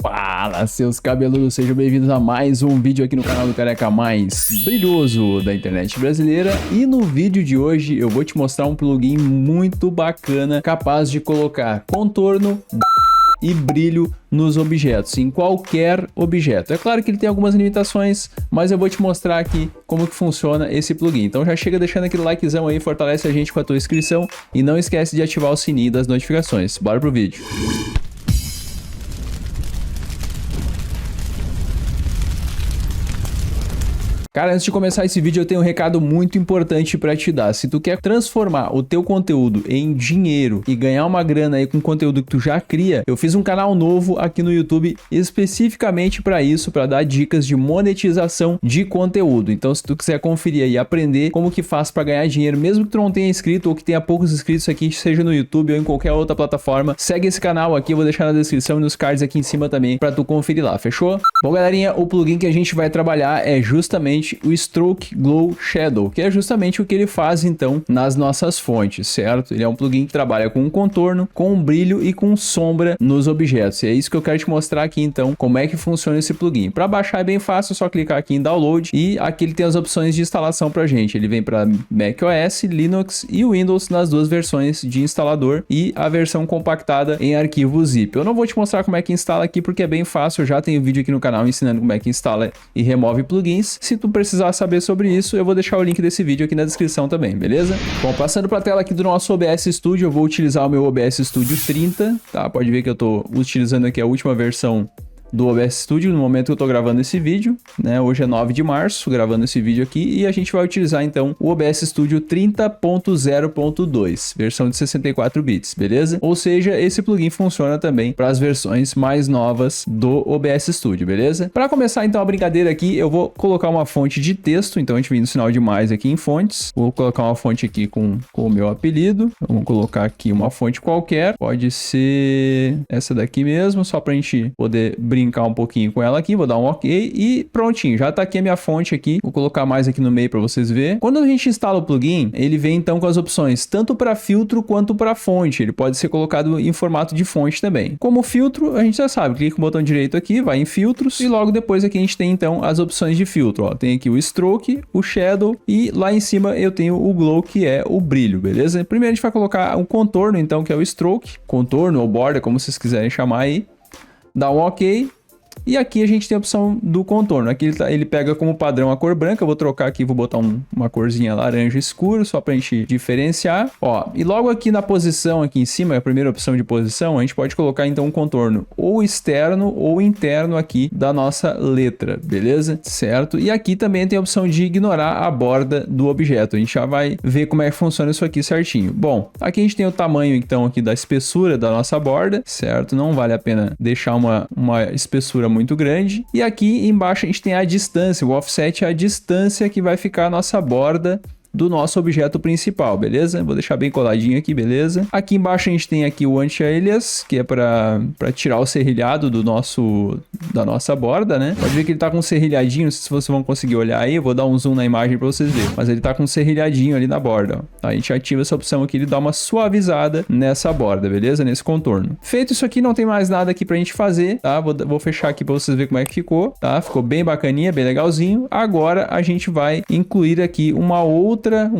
Fala, seus cabeludos, sejam bem-vindos a mais um vídeo aqui no canal do careca mais brilhoso da internet brasileira. E no vídeo de hoje eu vou te mostrar um plugin muito bacana, capaz de colocar contorno e brilho nos objetos, em qualquer objeto. É claro que ele tem algumas limitações, mas eu vou te mostrar aqui como que funciona esse plugin. Então já chega deixando aquele likezão aí, fortalece a gente com a tua inscrição e não esquece de ativar o sininho das notificações. Bora pro vídeo. Cara, antes de começar esse vídeo eu tenho um recado muito importante para te dar. Se tu quer transformar o teu conteúdo em dinheiro e ganhar uma grana aí com o conteúdo que tu já cria, eu fiz um canal novo aqui no YouTube especificamente para isso, para dar dicas de monetização de conteúdo. Então, se tu quiser conferir e aprender como que faz para ganhar dinheiro, mesmo que tu não tenha inscrito ou que tenha poucos inscritos aqui, seja no YouTube ou em qualquer outra plataforma, segue esse canal aqui, eu vou deixar na descrição e nos cards aqui em cima também para tu conferir lá, fechou? Bom, galerinha, o plugin que a gente vai trabalhar é justamente o Stroke Glow Shadow, que é justamente o que ele faz então nas nossas fontes, certo? Ele é um plugin que trabalha com contorno, com brilho e com sombra nos objetos. E é isso que eu quero te mostrar aqui então, como é que funciona esse plugin. Para baixar é bem fácil, é só clicar aqui em download e aqui ele tem as opções de instalação pra gente. Ele vem para macOS, Linux e Windows nas duas versões de instalador e a versão compactada em arquivo zip. Eu não vou te mostrar como é que instala aqui porque é bem fácil, eu já tenho vídeo aqui no canal ensinando como é que instala e remove plugins. Se tu precisar saber sobre isso, eu vou deixar o link desse vídeo aqui na descrição também, beleza? Bom, passando para a tela aqui do nosso OBS Studio, eu vou utilizar o meu OBS Studio 30, tá? Pode ver que eu tô utilizando aqui a última versão do OBS Studio no momento que eu tô gravando esse vídeo, né? Hoje é 9 de março, gravando esse vídeo aqui, e a gente vai utilizar então o OBS Studio 30.0.2, versão de 64 bits, beleza? Ou seja, esse plugin funciona também para as versões mais novas do OBS Studio, beleza? Para começar então a brincadeira aqui, eu vou colocar uma fonte de texto, então a gente vem no sinal de mais aqui em fontes, vou colocar uma fonte aqui com o meu apelido, vamos colocar aqui uma fonte qualquer, pode ser essa daqui mesmo, só pra gente poder brincar um pouquinho com ela aqui, vou dar um ok e prontinho, já tá aqui a minha fonte aqui, vou colocar mais aqui no meio para vocês verem. Quando a gente instala o plugin, ele vem então com as opções tanto para filtro quanto para fonte, ele pode ser colocado em formato de fonte também. Como filtro, a gente já sabe, clica com o botão direito aqui, vai em filtros e logo depois aqui a gente tem então as opções de filtro, ó, tem aqui o stroke, o shadow e lá em cima eu tenho o glow, que é o brilho, beleza? Primeiro a gente vai colocar o contorno então, que é o stroke, contorno ou borda, como vocês quiserem chamar aí. Dá um ok. E aqui a gente tem a opção do contorno. Aqui ele pega como padrão a cor branca. Eu vou trocar aqui, vou botar uma corzinha laranja escuro, só pra gente diferenciar. Ó, e logo aqui na posição, aqui em cima, a primeira opção de posição, a gente pode colocar então um contorno ou externo ou interno aqui da nossa letra, beleza? Certo? E aqui também tem a opção de ignorar a borda do objeto. A gente já vai ver como é que funciona isso aqui certinho. Bom, aqui a gente tem o tamanho então aqui da espessura da nossa borda, certo? Não vale a pena deixar uma espessura muito grande. E aqui embaixo a gente tem a distância, o offset é a distância que vai ficar a nossa borda do nosso objeto principal, beleza? Vou deixar bem coladinho aqui, beleza? Aqui embaixo a gente tem aqui o anti-alias, que é para tirar o serrilhado da nossa borda, né? Pode ver que ele tá com um serrilhadinho, não sei se vocês vão conseguir olhar aí, eu vou dar um zoom na imagem para vocês verem, mas ele tá com um serrilhadinho ali na borda, ó. Tá? A gente ativa essa opção aqui, ele dá uma suavizada nessa borda, beleza? Nesse contorno. Feito isso aqui, não tem mais nada aqui pra gente fazer, tá? Vou fechar aqui para vocês verem como é que ficou, tá? Ficou bem bacaninha, bem legalzinho. Agora a gente vai incluir aqui um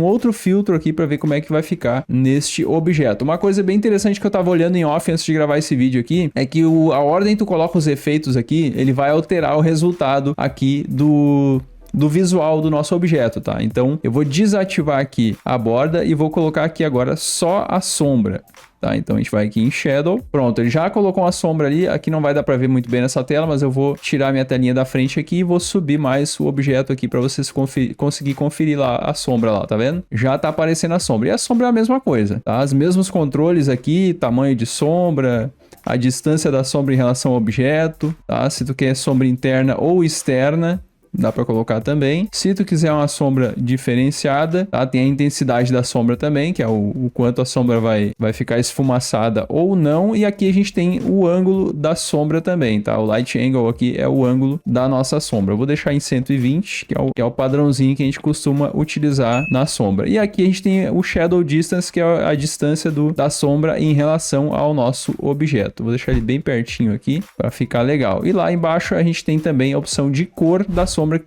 outro filtro aqui para ver como é que vai ficar neste objeto. Uma coisa bem interessante que eu tava olhando em off antes de gravar esse vídeo aqui, é que a ordem que tu coloca os efeitos aqui, ele vai alterar o resultado aqui do visual do nosso objeto, tá? Então eu vou desativar aqui a borda e vou colocar aqui agora só a sombra. Tá, então a gente vai aqui em Shadow, pronto, ele já colocou uma sombra ali, aqui não vai dar para ver muito bem nessa tela, mas eu vou tirar minha telinha da frente aqui e vou subir mais o objeto aqui para vocês conseguir conferir lá a sombra lá, tá vendo? Já tá aparecendo a sombra, e a sombra é a mesma coisa, tá? Os mesmos controles aqui, tamanho de sombra, a distância da sombra em relação ao objeto, tá? Se tu quer sombra interna ou externa, dá para colocar também. Se tu quiser uma sombra diferenciada, tá? Tem a intensidade da sombra também, que é o quanto a sombra vai ficar esfumaçada ou não. E aqui a gente tem o ângulo da sombra também, tá? O light angle aqui é o ângulo da nossa sombra. Eu vou deixar em 120, que é o padrãozinho que a gente costuma utilizar na sombra. E aqui a gente tem o shadow distance, que é a distância da sombra em relação ao nosso objeto. Vou deixar ele bem pertinho aqui para ficar legal. E lá embaixo a gente tem também a opção de cor da sombra, que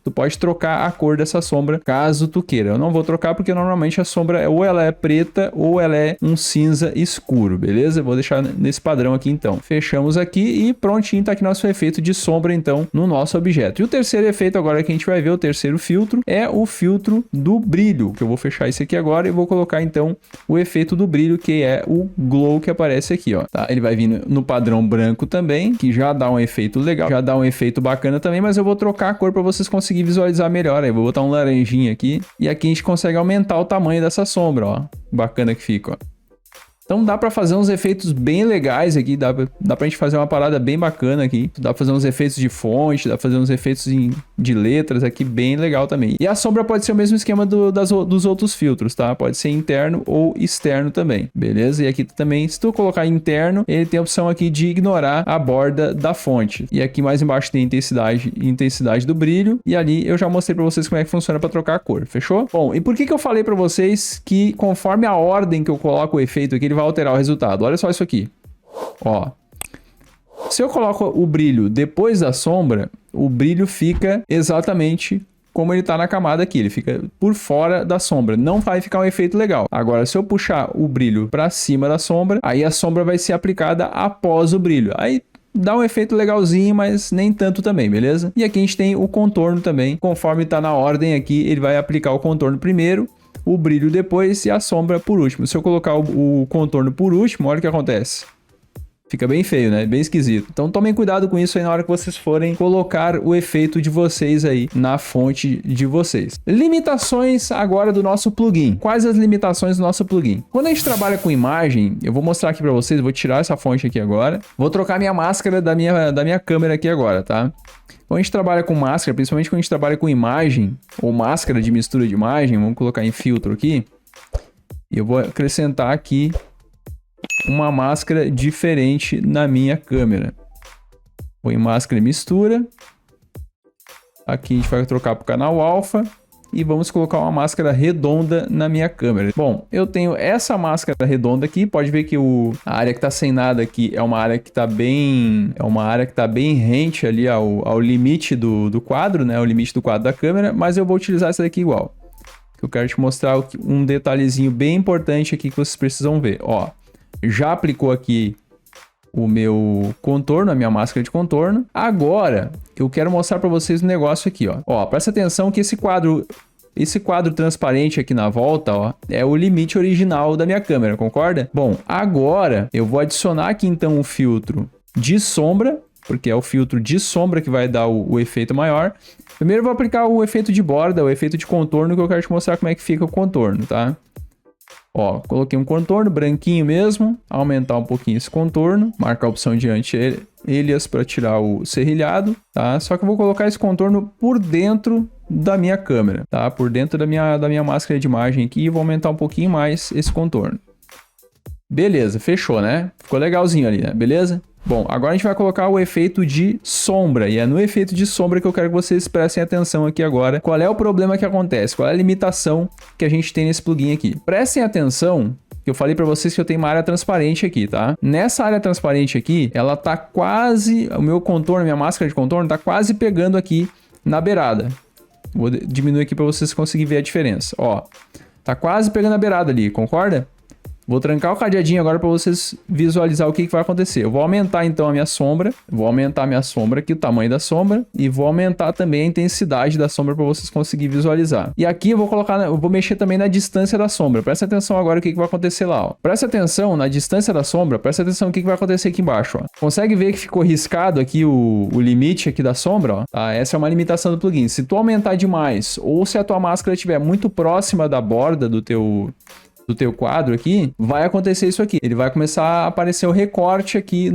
tu pode trocar a cor dessa sombra caso tu queira. Eu não vou trocar porque normalmente a sombra ou ela é preta ou ela é um cinza escuro, beleza? Vou deixar nesse padrão aqui então. Fechamos aqui e prontinho tá aqui nosso efeito de sombra então no nosso objeto. E o terceiro efeito agora que a gente vai ver, o terceiro filtro, é o filtro do brilho, que eu vou fechar esse aqui agora e vou colocar então o efeito do brilho, que é o glow que aparece aqui, ó, tá? Ele vai vir no padrão branco também, que já dá um efeito legal, já dá um efeito bacana também, mas eu vou trocar a cor para vocês conseguirem visualizar melhor. Aí vou botar um laranjinha aqui e aqui a gente consegue aumentar o tamanho dessa sombra, ó. Bacana que fica, ó. Então dá para fazer uns efeitos bem legais aqui, dá pra gente fazer uma parada bem bacana aqui. Dá pra fazer uns efeitos de fonte, dá pra fazer uns efeitos de letras aqui bem legal também. E a sombra pode ser o mesmo esquema dos outros filtros, tá? Pode ser interno ou externo também, beleza? E aqui também, se tu colocar interno, ele tem a opção aqui de ignorar a borda da fonte. E aqui mais embaixo tem intensidade do brilho. E ali eu já mostrei pra vocês como é que funciona pra trocar a cor, fechou? Bom, e por que eu falei pra vocês que conforme a ordem que eu coloco o efeito aqui, ele vai alterar o resultado? Olha só isso aqui, ó. Se eu coloco o brilho depois da sombra, o brilho fica exatamente como ele tá na camada aqui, ele fica por fora da sombra, não vai ficar um efeito legal. Agora, se eu puxar o brilho para cima da sombra, aí a sombra vai ser aplicada após o brilho. Aí dá um efeito legalzinho, mas nem tanto também, beleza? E aqui a gente tem o contorno também, conforme tá na ordem aqui, ele vai aplicar o contorno primeiro, o brilho depois e a sombra por último. Se eu colocar o contorno por último, olha o que acontece. Fica bem feio, né? Bem esquisito. Então tomem cuidado com isso aí na hora que vocês forem colocar o efeito de vocês aí na fonte de vocês. Limitações agora do nosso plugin. Quais as limitações do nosso plugin? Quando a gente trabalha com imagem, eu vou mostrar aqui para vocês, vou tirar essa fonte aqui agora. Vou trocar minha máscara da minha câmera aqui agora, tá? Quando a gente trabalha com máscara, principalmente quando a gente trabalha com imagem, ou máscara de mistura de imagem, vamos colocar em filtro aqui. E eu vou acrescentar aqui uma máscara diferente na minha câmera. Vou em máscara e mistura. Aqui a gente vai trocar para o canal alfa. E vamos colocar uma máscara redonda na minha câmera. Bom, eu tenho essa máscara redonda aqui. Pode ver que a área que está sem nada aqui é uma área que está bem... É uma área que está bem rente ali ao limite do quadro, né? O limite do quadro da câmera. Mas eu vou utilizar essa daqui igual. Eu quero te mostrar um detalhezinho bem importante aqui que vocês precisam ver. Ó, já aplicou aqui o meu contorno, a minha máscara de contorno. Agora, eu quero mostrar para vocês um negócio aqui, ó. Ó, presta atenção que esse quadro transparente aqui na volta, ó, é o limite original da minha câmera, concorda? Bom, agora eu vou adicionar aqui então o filtro de sombra, porque é o filtro de sombra que vai dar o efeito maior. Primeiro eu vou aplicar o efeito de borda, o efeito de contorno, que eu quero te mostrar como é que fica o contorno, tá? Ó, coloquei um contorno branquinho mesmo, aumentar um pouquinho esse contorno, marcar a opção de anti-alias para tirar o serrilhado, tá? Só que eu vou colocar esse contorno por dentro da minha câmera, tá? Por dentro da minha máscara de imagem aqui, e vou aumentar um pouquinho mais esse contorno. Beleza, fechou, né? Ficou legalzinho ali, né? Beleza? Bom, agora a gente vai colocar o efeito de sombra, e é no efeito de sombra que eu quero que vocês prestem atenção aqui agora. Qual é o problema que acontece? Qual é a limitação que a gente tem nesse plugin aqui? Prestem atenção, que eu falei para vocês que eu tenho uma área transparente aqui, tá? Nessa área transparente aqui, ela tá quase, o meu contorno, minha máscara de contorno tá quase pegando aqui na beirada. Vou diminuir aqui para vocês conseguirem ver a diferença. Ó, tá quase pegando a beirada ali, concorda? Vou trancar o cadeadinho agora para vocês visualizar o que vai acontecer. Eu vou aumentar então a minha sombra. Vou aumentar a minha sombra aqui, o tamanho da sombra. E vou aumentar também a intensidade da sombra para vocês conseguirem visualizar. E aqui eu vou mexer também na distância da sombra. Presta atenção agora o que vai acontecer lá, ó. Presta atenção na distância da sombra. Presta atenção o que vai acontecer aqui embaixo, ó. Consegue ver que ficou riscado aqui o limite aqui da sombra, ó. Tá? Essa é uma limitação do plugin. Se tu aumentar demais ou se a tua máscara estiver muito próxima da borda do teu quadro aqui, vai acontecer isso aqui. Ele vai começar a aparecer o recorte aqui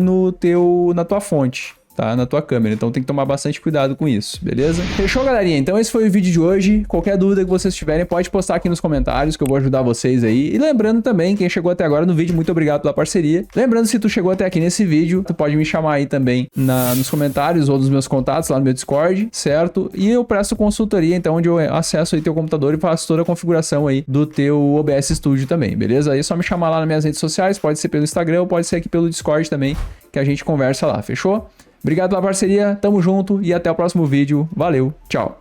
na tua fonte. tá? Na tua câmera. Então tem que tomar bastante cuidado com isso, beleza? Fechou, galerinha? Então esse foi o vídeo de hoje. Qualquer dúvida que vocês tiverem, pode postar aqui nos comentários que eu vou ajudar vocês aí. E lembrando também, quem chegou até agora no vídeo, muito obrigado pela parceria. Lembrando, se tu chegou até aqui nesse vídeo, tu pode me chamar aí também nos comentários ou nos meus contatos lá no meu Discord, certo? E eu presto consultoria, então, onde eu acesso aí teu computador e faço toda a configuração aí do teu OBS Studio também, beleza? Aí é só me chamar lá nas minhas redes sociais, pode ser pelo Instagram ou pode ser aqui pelo Discord também, que a gente conversa lá, fechou? Obrigado pela parceria, tamo junto e até o próximo vídeo. Valeu, tchau!